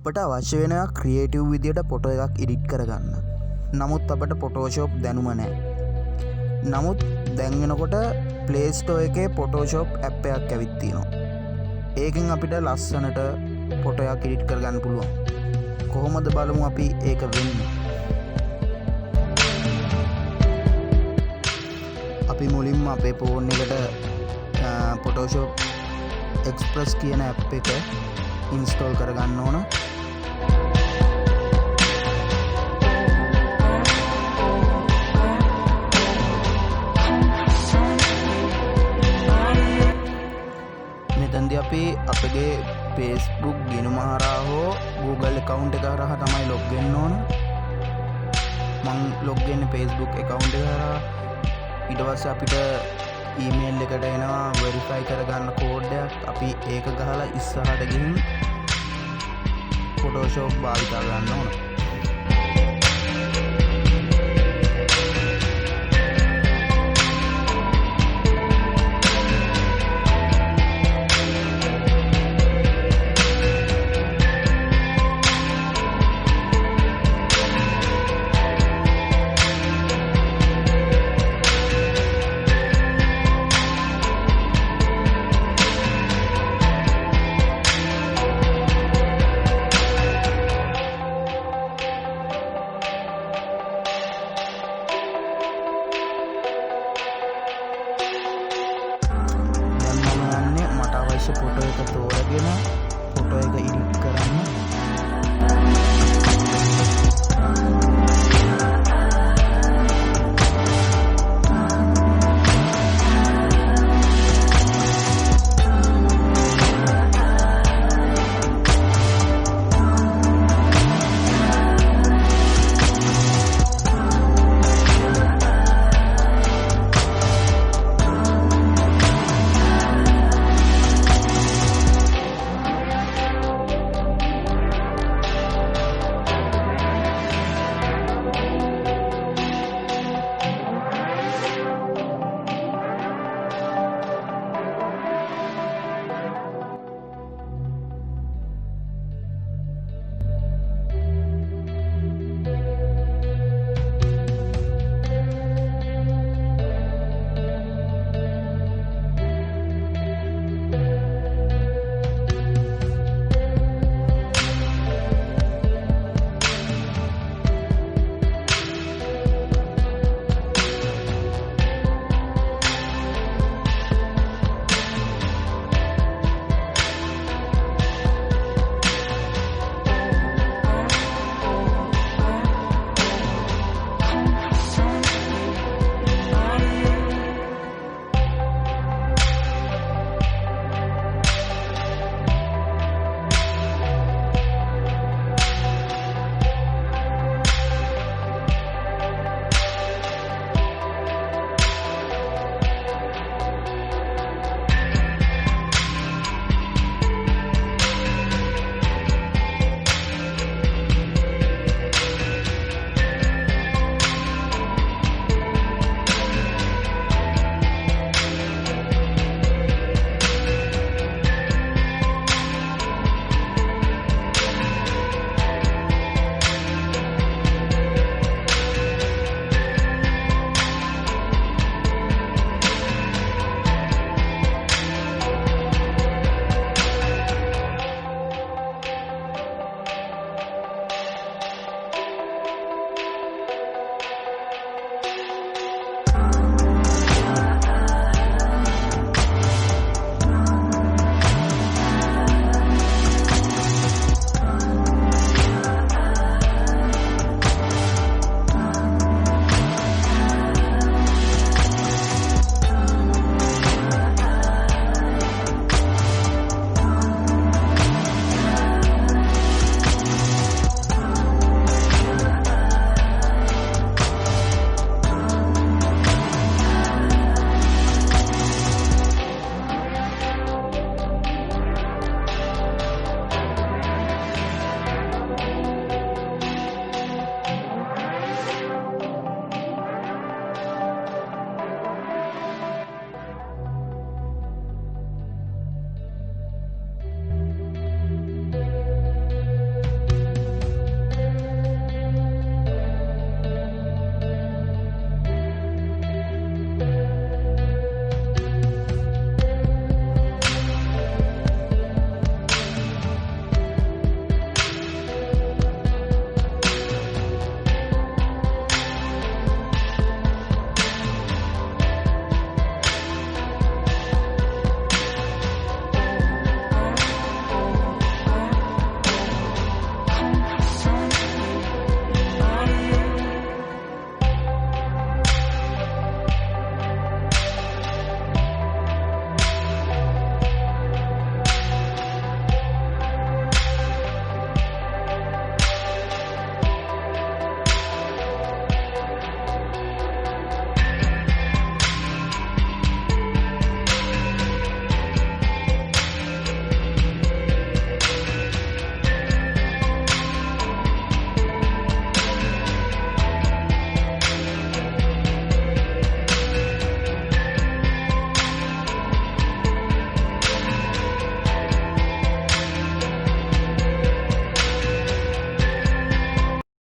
අපට අවශ්‍ය වෙනවා ක්‍රියේටිව් විදියට ෆොටෝ එකක් එඩිට් කරගන්න. නමුත් අපට ෆොටෝෂොප් දැනුම නැහැ. නමුත් දැන් වෙනකොට ප්ලේ ස්ටෝර් එකේ ෆොටෝෂොප් ඇප් එකක් ඇවිත් තියෙනවා. ඒකෙන් අපිට ලස්සනට ෆොටෝ එකක් එඩිට් කරගන්න පුළුවන්. කොහොමද බලමු අපි ඒක වෙන්නේ. අපි මුලින්ම අපේ ෆෝන් එකට ෆොටෝෂොප් එක්ස්ප්‍රස් කියන ඇප් එක ඉන්ස්ටෝල් කරගන්න ඕන. මෙතනදී අපි අපගේ Facebook ගිණුම හරහා හෝ Google account එක හරහා තමයි log වෙන්න ඕන. මම log වෙන්නේ Facebook account එක හරහා. ඊට පස්සේ අපිට ඊමේල් එකට එනවා verify කරගන්න කෝඩ් එකක්. අපි ඒක ගහලා ඉස්සරහට ගිහින් Photoshop භාවිත කරන්න ඕන. ෆොටෝ එක තෝරගෙන ෆොටෝ එක එඩිට් කරන්න.